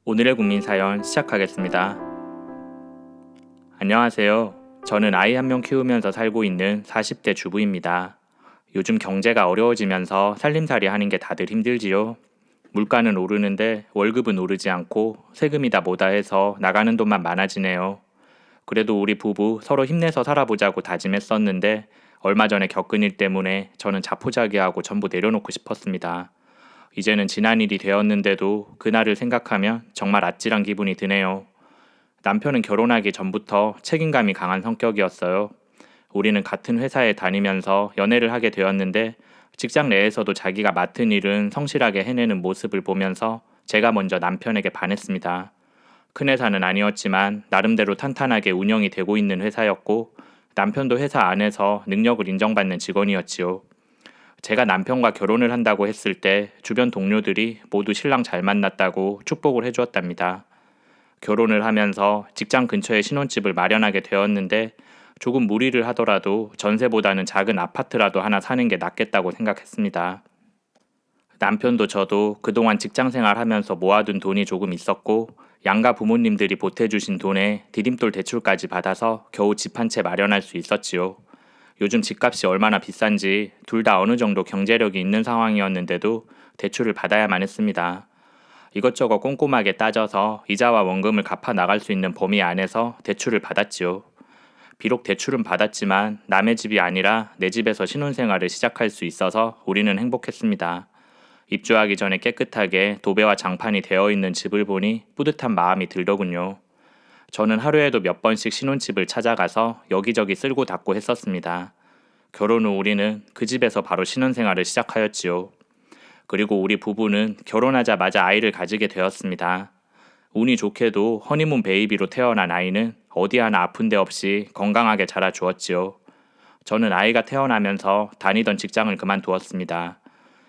오늘의 국민 사연 시작하겠습니다. 안녕하세요. 저는 아이 한 명 키우면서 살고 있는 40대 주부입니다. 요즘 경제가 어려워지면서 살림살이 하는 게 다들 힘들지요. 물가는 오르는데 월급은 오르지 않고 세금이 다 뭐다 해서 나가는 돈만 많아지네요. 그래도 우리 부부 서로 힘내서 살아보자고 다짐했었는데 얼마 전에 겪은 일 때문에 저는 자포자기하고 전부 내려놓고 싶었습니다. 이제는 지난 일이 되었는데도 그날을 생각하면 정말 아찔한 기분이 드네요. 남편은 결혼하기 전부터 책임감이 강한 성격이었어요. 우리는 같은 회사에 다니면서 연애를 하게 되었는데 직장 내에서도 자기가 맡은 일은 성실하게 해내는 모습을 보면서 제가 먼저 남편에게 반했습니다. 큰 회사는 아니었지만 나름대로 탄탄하게 운영이 되고 있는 회사였고 남편도 회사 안에서 능력을 인정받는 직원이었지요. 제가 남편과 결혼을 한다고 했을 때 주변 동료들이 모두 신랑 잘 만났다고 축복을 해주었답니다. 결혼을 하면서 직장 근처에 신혼집을 마련하게 되었는데 조금 무리를 하더라도 전세보다는 작은 아파트라도 하나 사는 게 낫겠다고 생각했습니다. 남편도 저도 그동안 직장 생활하면서 모아둔 돈이 조금 있었고 양가 부모님들이 보태주신 돈에 디딤돌 대출까지 받아서 겨우 집 한 채 마련할 수 있었지요. 요즘 집값이 얼마나 비싼지 둘 다 어느 정도 경제력이 있는 상황이었는데도 대출을 받아야만 했습니다. 이것저것 꼼꼼하게 따져서 이자와 원금을 갚아 나갈 수 있는 범위 안에서 대출을 받았지요. 비록 대출은 받았지만 남의 집이 아니라 내 집에서 신혼생활을 시작할 수 있어서 우리는 행복했습니다. 입주하기 전에 깨끗하게 도배와 장판이 되어 있는 집을 보니 뿌듯한 마음이 들더군요. 저는 하루에도 몇 번씩 신혼집을 찾아가서 여기저기 쓸고 닦고 했었습니다. 결혼 후 우리는 그 집에서 바로 신혼생활을 시작하였지요. 그리고 우리 부부는 결혼하자마자 아이를 가지게 되었습니다. 운이 좋게도 허니문 베이비로 태어난 아이는 어디 하나 아픈 데 없이 건강하게 자라 주었지요. 저는 아이가 태어나면서 다니던 직장을 그만두었습니다.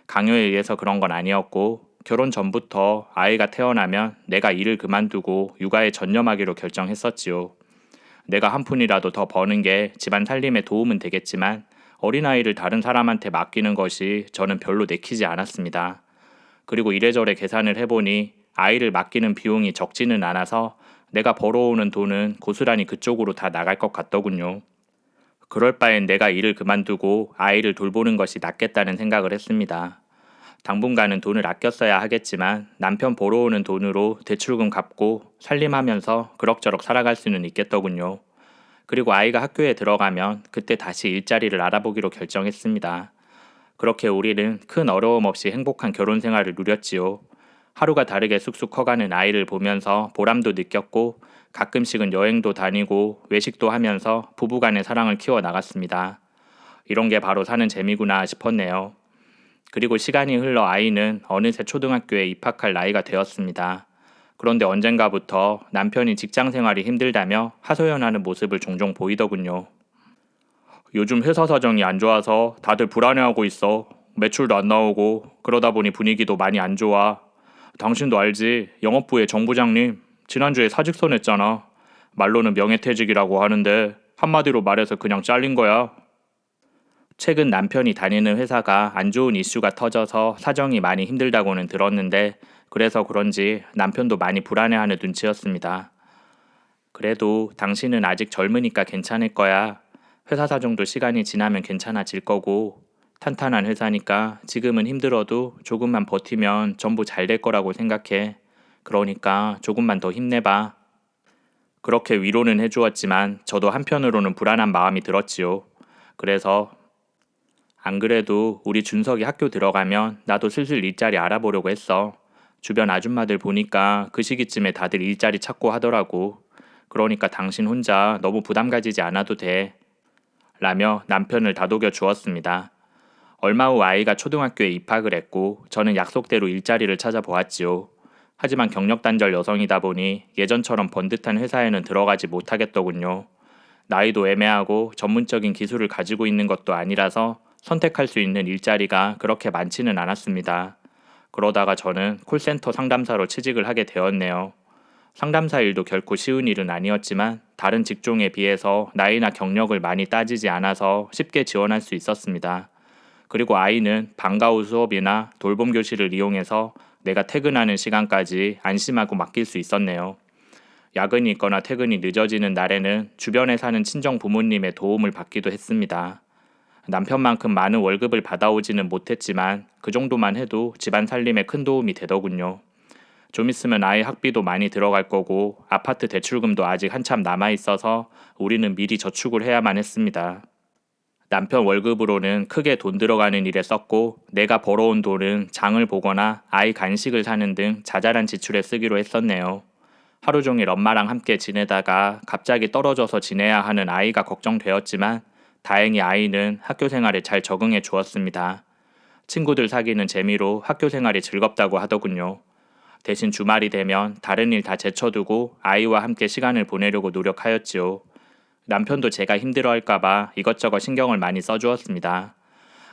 강요에 의해서 그런 건 아니었고 결혼 전부터 아이가 태어나면 내가 일을 그만두고 육아에 전념하기로 결정했었지요. 내가 한 푼이라도 더 버는 게 집안 살림에 도움은 되겠지만 어린아이를 다른 사람한테 맡기는 것이 저는 별로 내키지 않았습니다. 그리고 이래저래 계산을 해보니 아이를 맡기는 비용이 적지는 않아서 내가 벌어오는 돈은 고스란히 그쪽으로 다 나갈 것 같더군요. 그럴 바엔 내가 일을 그만두고 아이를 돌보는 것이 낫겠다는 생각을 했습니다. 당분간은 돈을 아껴 써야 하겠지만 남편 벌어오는 돈으로 대출금 갚고 살림하면서 그럭저럭 살아갈 수는 있겠더군요. 그리고 아이가 학교에 들어가면 그때 다시 일자리를 알아보기로 결정했습니다. 그렇게 우리는 큰 어려움 없이 행복한 결혼 생활을 누렸지요. 하루가 다르게 쑥쑥 커가는 아이를 보면서 보람도 느꼈고 가끔씩은 여행도 다니고 외식도 하면서 부부간의 사랑을 키워 나갔습니다. 이런 게 바로 사는 재미구나 싶었네요. 그리고 시간이 흘러 아이는 어느새 초등학교에 입학할 나이가 되었습니다. 그런데 언젠가부터 남편이 직장 생활이 힘들다며 하소연하는 모습을 종종 보이더군요. 요즘 회사 사정이 안 좋아서 다들 불안해하고 있어. 매출도 안 나오고 그러다 보니 분위기도 많이 안 좋아. 당신도 알지? 영업부의 정 부장님 지난주에 사직서 냈잖아. 말로는 명예퇴직이라고 하는데 한마디로 말해서 그냥 잘린 거야. 최근 남편이 다니는 회사가 안 좋은 이슈가 터져서 사정이 많이 힘들다고는 들었는데 그래서 그런지 남편도 많이 불안해하는 눈치였습니다. 그래도 당신은 아직 젊으니까 괜찮을 거야. 회사 사정도 시간이 지나면 괜찮아질 거고 탄탄한 회사니까 지금은 힘들어도 조금만 버티면 전부 잘 될 거라고 생각해. 그러니까 조금만 더 힘내봐. 그렇게 위로는 해주었지만 저도 한편으로는 불안한 마음이 들었지요. 그래서 안 그래도 우리 준석이 학교 들어가면 나도 슬슬 일자리 알아보려고 했어. 주변 아줌마들 보니까 그 시기쯤에 다들 일자리 찾고 하더라고. 그러니까 당신 혼자 너무 부담 가지지 않아도 돼. 라며 남편을 다독여 주었습니다. 얼마 후 아이가 초등학교에 입학을 했고 저는 약속대로 일자리를 찾아보았지요. 하지만 경력 단절 여성이다 보니 예전처럼 번듯한 회사에는 들어가지 못하겠더군요. 나이도 애매하고 전문적인 기술을 가지고 있는 것도 아니라서 선택할 수 있는 일자리가 그렇게 많지는 않았습니다. 그러다가 저는 콜센터 상담사로 취직을 하게 되었네요. 상담사 일도 결코 쉬운 일은 아니었지만 다른 직종에 비해서 나이나 경력을 많이 따지지 않아서 쉽게 지원할 수 있었습니다. 그리고 아이는 방과 후 수업이나 돌봄 교실을 이용해서 내가 퇴근하는 시간까지 안심하고 맡길 수 있었네요. 야근이 있거나 퇴근이 늦어지는 날에는 주변에 사는 친정 부모님의 도움을 받기도 했습니다. 남편만큼 많은 월급을 받아오지는 못했지만 그 정도만 해도 집안 살림에 큰 도움이 되더군요. 좀 있으면 아이 학비도 많이 들어갈 거고 아파트 대출금도 아직 한참 남아 있어서 우리는 미리 저축을 해야만 했습니다. 남편 월급으로는 크게 돈 들어가는 일에 썼고 내가 벌어온 돈은 장을 보거나 아이 간식을 사는 등 자잘한 지출에 쓰기로 했었네요. 하루 종일 엄마랑 함께 지내다가 갑자기 떨어져서 지내야 하는 아이가 걱정되었지만 다행히 아이는 학교 생활에 잘 적응해 주었습니다. 친구들 사귀는 재미로 학교 생활이 즐겁다고 하더군요. 대신 주말이 되면 다른 일 다 제쳐두고 아이와 함께 시간을 보내려고 노력하였지요. 남편도 제가 힘들어할까봐 이것저것 신경을 많이 써주었습니다.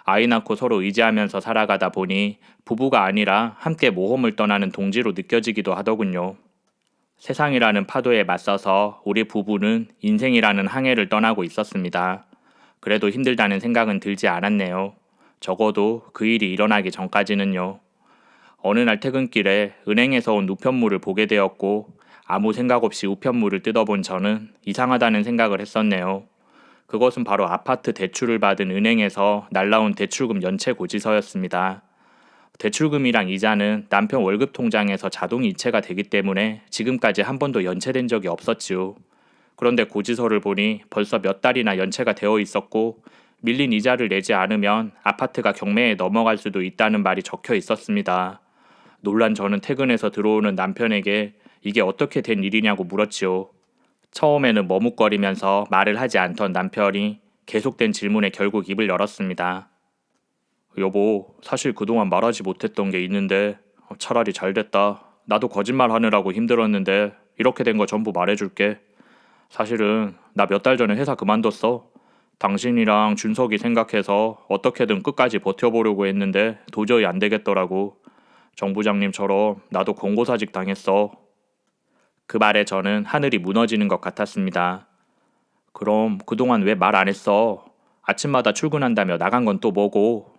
아이 낳고 서로 의지하면서 살아가다 보니 부부가 아니라 함께 모험을 떠나는 동지로 느껴지기도 하더군요. 세상이라는 파도에 맞서서 우리 부부는 인생이라는 항해를 떠나고 있었습니다. 그래도 힘들다는 생각은 들지 않았네요. 적어도 그 일이 일어나기 전까지는요. 어느 날 퇴근길에 은행에서 온 우편물을 보게 되었고 아무 생각 없이 우편물을 뜯어본 저는 이상하다는 생각을 했었네요. 그것은 바로 아파트 대출을 받은 은행에서 날라온 대출금 연체 고지서였습니다. 대출금이랑 이자는 남편 월급 통장에서 자동 이체가 되기 때문에 지금까지 한 번도 연체된 적이 없었지요. 그런데 고지서를 보니 벌써 몇 달이나 연체가 되어 있었고 밀린 이자를 내지 않으면 아파트가 경매에 넘어갈 수도 있다는 말이 적혀 있었습니다. 놀란 저는 퇴근해서 들어오는 남편에게 이게 어떻게 된 일이냐고 물었지요. 처음에는 머뭇거리면서 말을 하지 않던 남편이 계속된 질문에 결국 입을 열었습니다. 여보, 사실 그동안 말하지 못했던 게 있는데 차라리 잘 됐다. 나도 거짓말 하느라고 힘들었는데 이렇게 된 거 전부 말해줄게. 사실은 나 몇 달 전에 회사 그만뒀어. 당신이랑 준석이 생각해서 어떻게든 끝까지 버텨보려고 했는데 도저히 안 되겠더라고. 정 부장님처럼 나도 권고사직 당했어. 그 말에 저는 하늘이 무너지는 것 같았습니다. 그럼 그동안 왜 말 안 했어? 아침마다 출근한다며 나간 건 또 뭐고?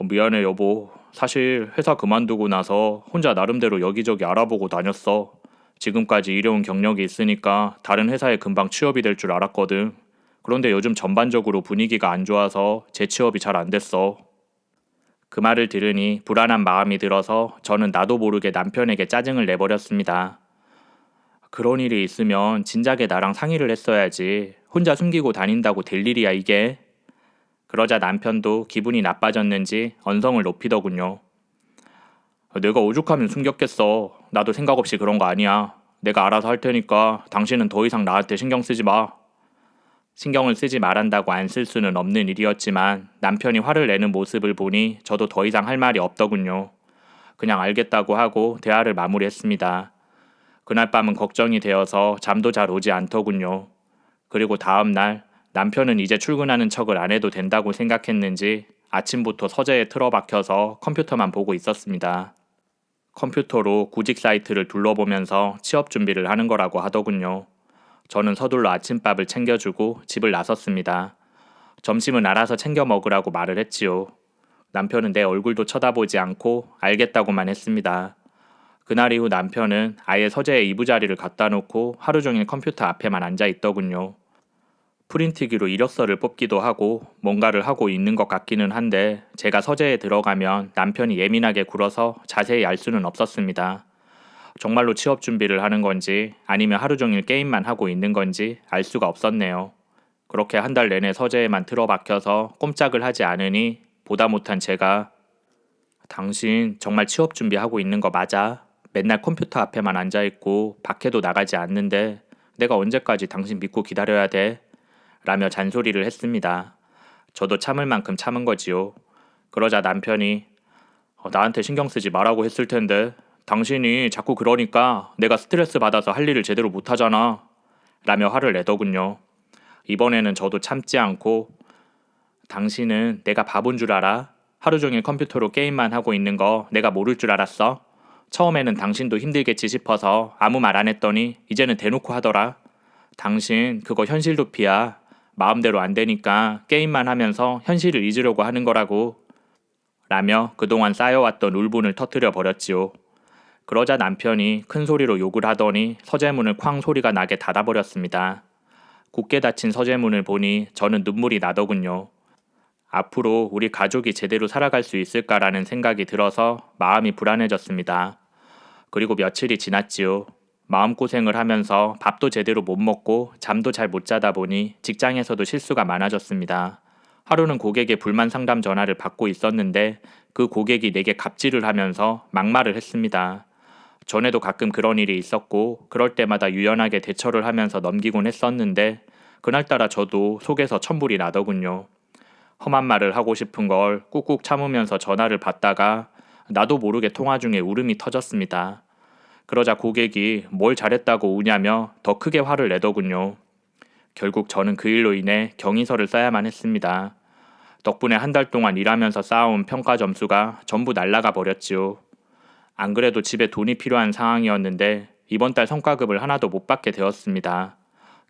미안해 여보. 사실 회사 그만두고 나서 혼자 나름대로 여기저기 알아보고 다녔어. 지금까지 일해온 경력이 있으니까 다른 회사에 금방 취업이 될 줄 알았거든. 그런데 요즘 전반적으로 분위기가 안 좋아서 재취업이 잘 안 됐어. 그 말을 들으니 불안한 마음이 들어서 저는 나도 모르게 남편에게 짜증을 내버렸습니다. 그런 일이 있으면 진작에 나랑 상의를 했어야지. 혼자 숨기고 다닌다고 될 일이야 이게. 그러자 남편도 기분이 나빠졌는지 언성을 높이더군요. 내가 오죽하면 숨겼겠어. 나도 생각 없이 그런 거 아니야. 내가 알아서 할 테니까 당신은 더 이상 나한테 신경 쓰지 마. 신경을 쓰지 말한다고 안 쓸 수는 없는 일이었지만 남편이 화를 내는 모습을 보니 저도 더 이상 할 말이 없더군요. 그냥 알겠다고 하고 대화를 마무리했습니다. 그날 밤은 걱정이 되어서 잠도 잘 오지 않더군요. 그리고 다음 날 남편은 이제 출근하는 척을 안 해도 된다고 생각했는지 아침부터 서재에 틀어박혀서 컴퓨터만 보고 있었습니다. 컴퓨터로 구직 사이트를 둘러보면서 취업 준비를 하는 거라고 하더군요. 저는 서둘러 아침밥을 챙겨주고 집을 나섰습니다. 점심은 알아서 챙겨 먹으라고 말을 했지요. 남편은 내 얼굴도 쳐다보지 않고 알겠다고만 했습니다. 그날 이후 남편은 아예 서재에 이부자리를 갖다 놓고 하루 종일 컴퓨터 앞에만 앉아 있더군요. 프린트기로 이력서를 뽑기도 하고 뭔가를 하고 있는 것 같기는 한데 제가 서재에 들어가면 남편이 예민하게 굴어서 자세히 알 수는 없었습니다. 정말로 취업 준비를 하는 건지 아니면 하루 종일 게임만 하고 있는 건지 알 수가 없었네요. 그렇게 한 달 내내 서재에만 틀어박혀서 꼼짝을 하지 않으니 보다 못한 제가 당신 정말 취업 준비하고 있는 거 맞아? 맨날 컴퓨터 앞에만 앉아있고 밖에도 나가지 않는데 내가 언제까지 당신 믿고 기다려야 돼? 라며 잔소리를 했습니다. 저도 참을 만큼 참은 거지요. 그러자 남편이 나한테 신경 쓰지 말라고 했을 텐데 당신이 자꾸 그러니까 내가 스트레스 받아서 할 일을 제대로 못하잖아. 라며 화를 내더군요. 이번에는 저도 참지 않고 당신은 내가 바본 줄 알아? 하루 종일 컴퓨터로 게임만 하고 있는 거 내가 모를 줄 알았어? 처음에는 당신도 힘들겠지 싶어서 아무 말 안 했더니 이제는 대놓고 하더라. 당신 그거 현실 도피야. 마음대로 안 되니까 게임만 하면서 현실을 잊으려고 하는 거라고. 라며 그동안 쌓여왔던 울분을 터뜨려 버렸지요. 그러자 남편이 큰 소리로 욕을 하더니 서재문을 쾅 소리가 나게 닫아버렸습니다. 굳게 닫힌 서재문을 보니 저는 눈물이 나더군요. 앞으로 우리 가족이 제대로 살아갈 수 있을까라는 생각이 들어서 마음이 불안해졌습니다. 그리고 며칠이 지났지요. 마음고생을 하면서 밥도 제대로 못 먹고 잠도 잘 못 자다 보니 직장에서도 실수가 많아졌습니다. 하루는 고객의 불만 상담 전화를 받고 있었는데 그 고객이 내게 갑질을 하면서 막말을 했습니다. 전에도 가끔 그런 일이 있었고 그럴 때마다 유연하게 대처를 하면서 넘기곤 했었는데 그날따라 저도 속에서 천불이 나더군요. 험한 말을 하고 싶은 걸 꾹꾹 참으면서 전화를 받다가 나도 모르게 통화 중에 울음이 터졌습니다. 그러자 고객이 뭘 잘했다고 우냐며 더 크게 화를 내더군요. 결국 저는 그 일로 인해 경위서를 써야만 했습니다. 덕분에 한 달 동안 일하면서 쌓아온 평가 점수가 전부 날아가 버렸지요. 안 그래도 집에 돈이 필요한 상황이었는데 이번 달 성과급을 하나도 못 받게 되었습니다.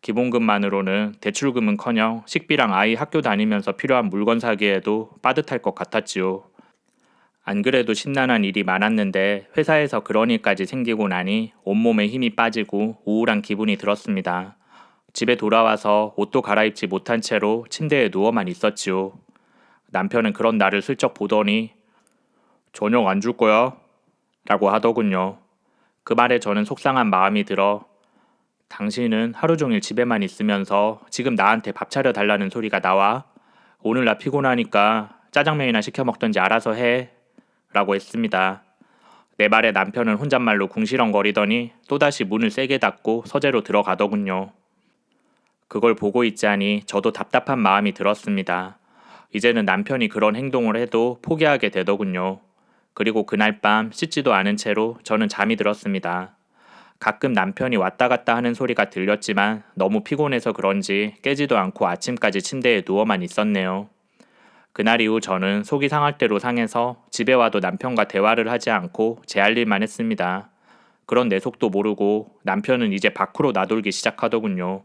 기본급만으로는 대출금은커녕 식비랑 아이 학교 다니면서 필요한 물건 사기에도 빠듯할 것 같았지요. 안 그래도 심란한 일이 많았는데 회사에서 그런 일까지 생기고 나니 온몸에 힘이 빠지고 우울한 기분이 들었습니다. 집에 돌아와서 옷도 갈아입지 못한 채로 침대에 누워만 있었지요. 남편은 그런 나를 슬쩍 보더니 저녁 안 줄 거야? 라고 하더군요. 그 말에 저는 속상한 마음이 들어 당신은 하루 종일 집에만 있으면서 지금 나한테 밥 차려 달라는 소리가 나와? 오늘 나 피곤하니까 짜장면이나 시켜 먹던지 알아서 해. 라고 했습니다. 내 말에 남편은 혼잣말로 궁시렁거리더니 또다시 문을 세게 닫고 서재로 들어가더군요. 그걸 보고 있자니 저도 답답한 마음이 들었습니다. 이제는 남편이 그런 행동을 해도 포기하게 되더군요. 그리고 그날 밤 씻지도 않은 채로 저는 잠이 들었습니다. 가끔 남편이 왔다 갔다 하는 소리가 들렸지만 너무 피곤해서 그런지 깨지도 않고 아침까지 침대에 누워만 있었네요. 그날 이후 저는 속이 상할 대로 상해서 집에 와도 남편과 대화를 하지 않고 제 할 일만 했습니다. 그런 내 속도 모르고 남편은 이제 밖으로 나돌기 시작하더군요.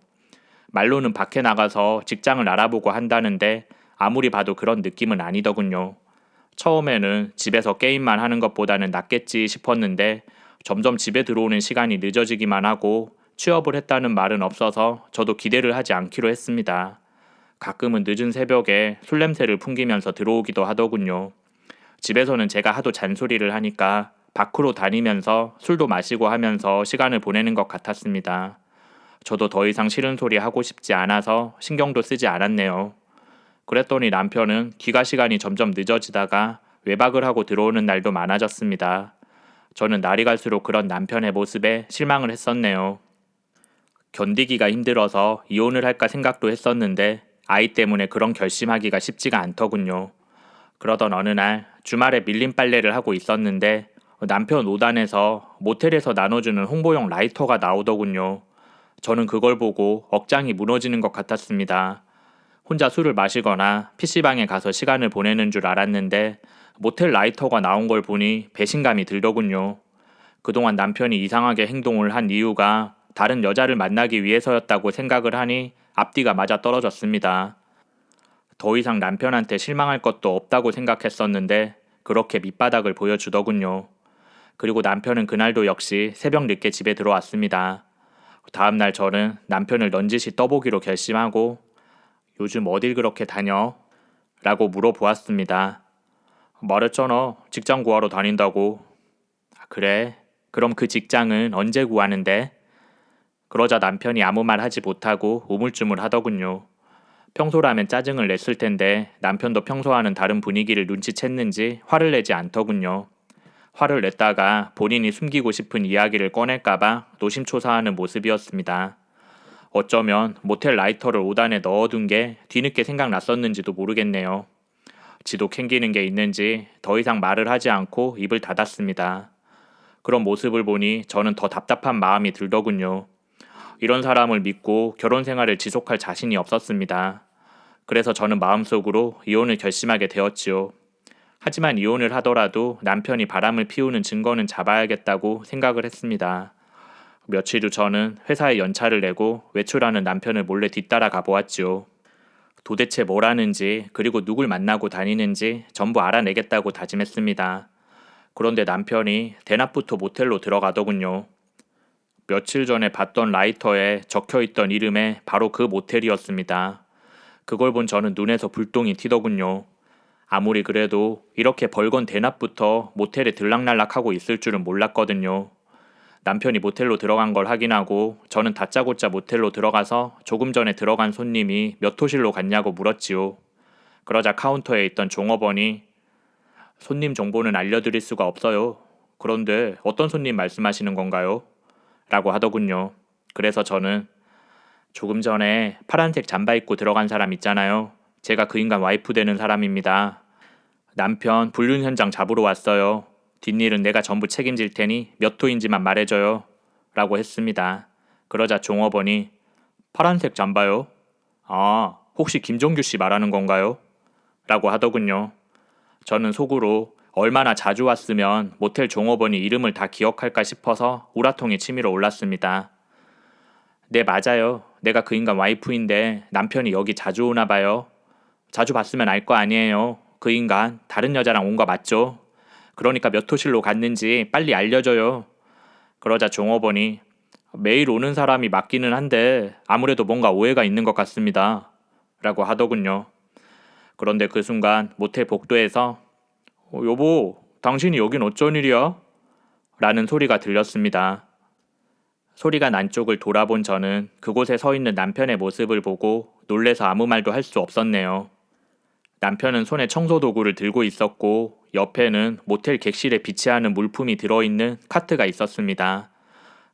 말로는 밖에 나가서 직장을 알아보고 한다는데 아무리 봐도 그런 느낌은 아니더군요. 처음에는 집에서 게임만 하는 것보다는 낫겠지 싶었는데 점점 집에 들어오는 시간이 늦어지기만 하고 취업을 했다는 말은 없어서 저도 기대를 하지 않기로 했습니다. 가끔은 늦은 새벽에 술 냄새를 풍기면서 들어오기도 하더군요. 집에서는 제가 하도 잔소리를 하니까 밖으로 다니면서 술도 마시고 하면서 시간을 보내는 것 같았습니다. 저도 더 이상 싫은 소리 하고 싶지 않아서 신경도 쓰지 않았네요. 그랬더니 남편은 귀가 시간이 점점 늦어지다가 외박을 하고 들어오는 날도 많아졌습니다. 저는 날이 갈수록 그런 남편의 모습에 실망을 했었네요. 견디기가 힘들어서 이혼을 할까 생각도 했었는데 아이 때문에 그런 결심하기가 쉽지가 않더군요. 그러던 어느 날 주말에 밀린 빨래를 하고 있었는데 남편 오단에서 모텔에서 나눠주는 홍보용 라이터가 나오더군요. 저는 그걸 보고 억장이 무너지는 것 같았습니다. 혼자 술을 마시거나 PC방에 가서 시간을 보내는 줄 알았는데 모텔 라이터가 나온 걸 보니 배신감이 들더군요. 그동안 남편이 이상하게 행동을 한 이유가 다른 여자를 만나기 위해서였다고 생각을 하니 앞뒤가 맞아 떨어졌습니다. 더 이상 남편한테 실망할 것도 없다고 생각했었는데 그렇게 밑바닥을 보여주더군요. 그리고 남편은 그날도 역시 새벽 늦게 집에 들어왔습니다. 다음날 저는 남편을 넌지시 떠보기로 결심하고 요즘 어딜 그렇게 다녀? 라고 물어보았습니다. 말했잖아. 직장 구하러 다닌다고. 그래? 그럼 그 직장은 언제 구하는데? 그러자 남편이 아무 말 하지 못하고 우물쭈물 하더군요. 평소라면 짜증을 냈을 텐데 남편도 평소와는 다른 분위기를 눈치챘는지 화를 내지 않더군요. 화를 냈다가 본인이 숨기고 싶은 이야기를 꺼낼까봐 노심초사하는 모습이었습니다. 어쩌면 모텔 라이터를 오단에 넣어둔 게 뒤늦게 생각났었는지도 모르겠네요. 지도 캥기는 게 있는지 더 이상 말을 하지 않고 입을 닫았습니다. 그런 모습을 보니 저는 더 답답한 마음이 들더군요. 이런 사람을 믿고 결혼 생활을 지속할 자신이 없었습니다. 그래서 저는 마음속으로 이혼을 결심하게 되었지요. 하지만 이혼을 하더라도 남편이 바람을 피우는 증거는 잡아야겠다고 생각을 했습니다. 며칠 후 저는 회사에 연차를 내고 외출하는 남편을 몰래 뒤따라가 보았지요. 도대체 뭘 하는지 그리고 누굴 만나고 다니는지 전부 알아내겠다고 다짐했습니다. 그런데 남편이 대낮부터 모텔로 들어가더군요. 며칠 전에 봤던 라이터에 적혀있던 이름에 바로 그 모텔이었습니다. 그걸 본 저는 눈에서 불똥이 튀더군요. 아무리 그래도 이렇게 벌건 대낮부터 모텔에 들락날락하고 있을 줄은 몰랐거든요. 남편이 모텔로 들어간 걸 확인하고 저는 다짜고짜 모텔로 들어가서 조금 전에 들어간 손님이 몇 호실로 갔냐고 물었지요. 그러자 카운터에 있던 종업원이 손님 정보는 알려드릴 수가 없어요. 그런데 어떤 손님 말씀하시는 건가요? 라고 하더군요. 그래서 저는 조금 전에 파란색 잠바 입고 들어간 사람 있잖아요. 제가 그 인간 와이프 되는 사람입니다. 남편 불륜 현장 잡으러 왔어요. 뒷일은 내가 전부 책임질 테니 몇 호인지만 말해줘요. 라고 했습니다. 그러자 종업원이 파란색 잠바요? 아, 혹시 김종규 씨 말하는 건가요? 라고 하더군요. 저는 속으로 얼마나 자주 왔으면 모텔 종업원이 이름을 다 기억할까 싶어서 우라통이 치밀어 올랐습니다. 네, 맞아요. 내가 그 인간 와이프인데 남편이 여기 자주 오나 봐요. 자주 봤으면 알 거 아니에요. 그 인간 다른 여자랑 온 거 맞죠? 그러니까 몇 호실로 갔는지 빨리 알려줘요. 그러자 종업원이 매일 오는 사람이 맞기는 한데 아무래도 뭔가 오해가 있는 것 같습니다. 라고 하더군요. 그런데 그 순간 모텔 복도에서 여보, 당신이 여긴 어쩐 일이야? 라는 소리가 들렸습니다. 소리가 난 쪽을 돌아본 저는 그곳에 서 있는 남편의 모습을 보고 놀래서 아무 말도 할 수 없었네요. 남편은 손에 청소도구를 들고 있었고 옆에는 모텔 객실에 비치하는 물품이 들어있는 카트가 있었습니다.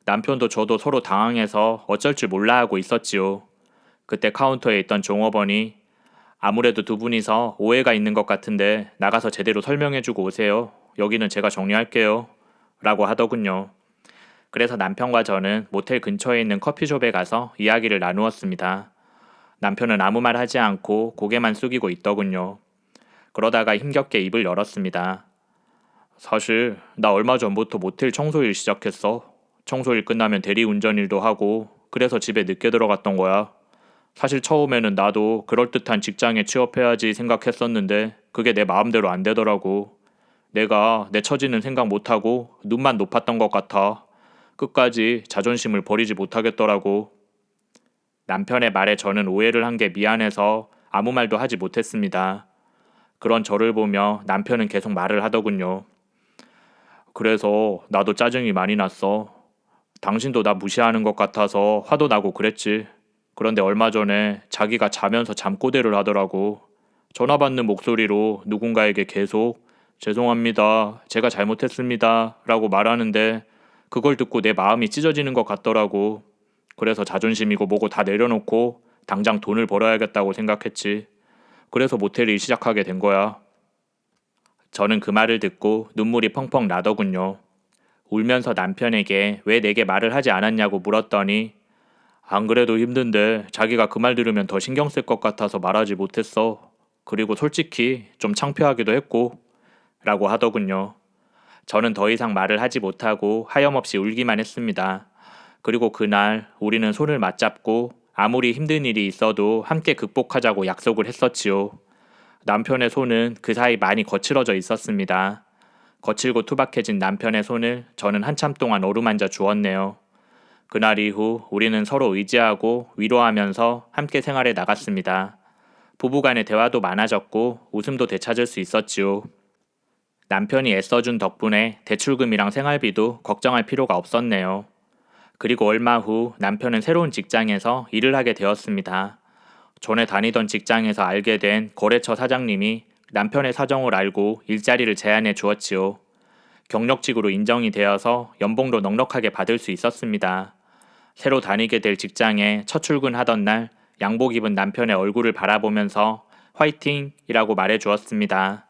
남편도 저도 서로 당황해서 어쩔 줄 몰라 하고 있었지요. 그때 카운터에 있던 종업원이 아무래도 두 분이서 오해가 있는 것 같은데 나가서 제대로 설명해주고 오세요. 여기는 제가 정리할게요. 라고 하더군요. 그래서 남편과 저는 모텔 근처에 있는 커피숍에 가서 이야기를 나누었습니다. 남편은 아무 말 하지 않고 고개만 숙이고 있더군요. 그러다가 힘겹게 입을 열었습니다. 사실 나 얼마 전부터 모텔 청소일 시작했어. 청소일 끝나면 대리운전 일도 하고 그래서 집에 늦게 들어갔던 거야. 사실 처음에는 나도 그럴듯한 직장에 취업해야지 생각했었는데 그게 내 마음대로 안 되더라고. 내가 내 처지는 생각 못하고 눈만 높았던 것 같아. 끝까지 자존심을 버리지 못하겠더라고. 남편의 말에 저는 오해를 한 게 미안해서 아무 말도 하지 못했습니다. 그런 저를 보며 남편은 계속 말을 하더군요. 그래서 나도 짜증이 많이 났어. 당신도 나 무시하는 것 같아서 화도 나고 그랬지. 그런데 얼마 전에 자기가 자면서 잠꼬대를 하더라고. 전화 받는 목소리로 누군가에게 계속 죄송합니다. 제가 잘못했습니다. 라고 말하는데 그걸 듣고 내 마음이 찢어지는 것 같더라고. 그래서 자존심이고 뭐고 다 내려놓고 당장 돈을 벌어야겠다고 생각했지. 그래서 모텔 일 시작하게 된 거야. 저는 그 말을 듣고 눈물이 펑펑 나더군요. 울면서 남편에게 왜 내게 말을 하지 않았냐고 물었더니 안 그래도 힘든데 자기가 그 말 들으면 더 신경 쓸 것 같아서 말하지 못했어. 그리고 솔직히 좀 창피하기도 했고 라고 하더군요. 저는 더 이상 말을 하지 못하고 하염없이 울기만 했습니다. 그리고 그날 우리는 손을 맞잡고 아무리 힘든 일이 있어도 함께 극복하자고 약속을 했었지요. 남편의 손은 그 사이 많이 거칠어져 있었습니다. 거칠고 투박해진 남편의 손을 저는 한참 동안 어루만져 주었네요. 그날 이후 우리는 서로 의지하고 위로하면서 함께 생활에 나갔습니다. 부부간의 대화도 많아졌고 웃음도 되찾을 수 있었지요. 남편이 애써준 덕분에 대출금이랑 생활비도 걱정할 필요가 없었네요. 그리고 얼마 후 남편은 새로운 직장에서 일을 하게 되었습니다. 전에 다니던 직장에서 알게 된 거래처 사장님이 남편의 사정을 알고 일자리를 제안해 주었지요. 경력직으로 인정이 되어서 연봉도 넉넉하게 받을 수 있었습니다. 새로 다니게 될 직장에 첫 출근하던 날 양복 입은 남편의 얼굴을 바라보면서 화이팅이라고 말해 주었습니다.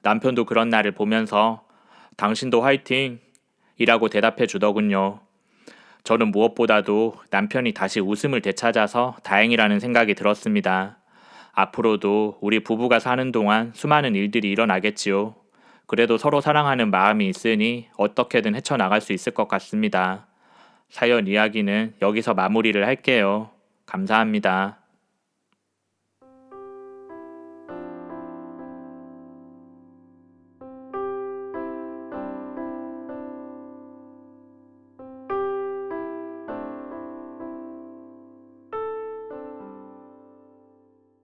남편도 그런 날을 보면서 당신도 화이팅이라고 대답해 주더군요. 저는 무엇보다도 남편이 다시 웃음을 되찾아서 다행이라는 생각이 들었습니다. 앞으로도 우리 부부가 사는 동안 수많은 일들이 일어나겠지요. 그래도 서로 사랑하는 마음이 있으니 어떻게든 헤쳐나갈 수 있을 것 같습니다. 사연 이야기는 여기서 마무리를 할게요. 감사합니다.